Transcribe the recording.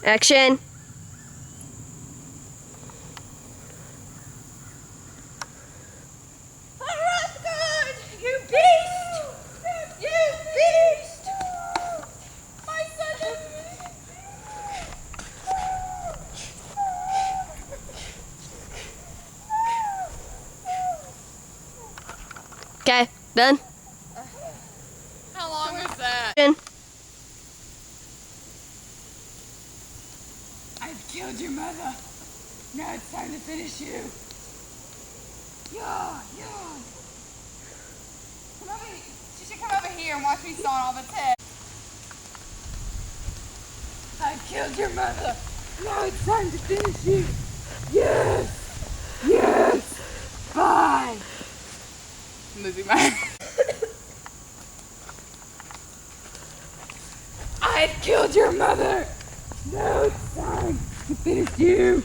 Action. Roscoe! You beast! You beast! My son is... Okay, done. How long was that? Action. I've killed your mother. Now it's time to finish you. Yeah. Come over here. She should come over here and watch me saw all the tests. I've killed your mother. Now it's time to finish you. Yes. Bye. I'm losing my... I've killed your mother. Now it's time to finish you.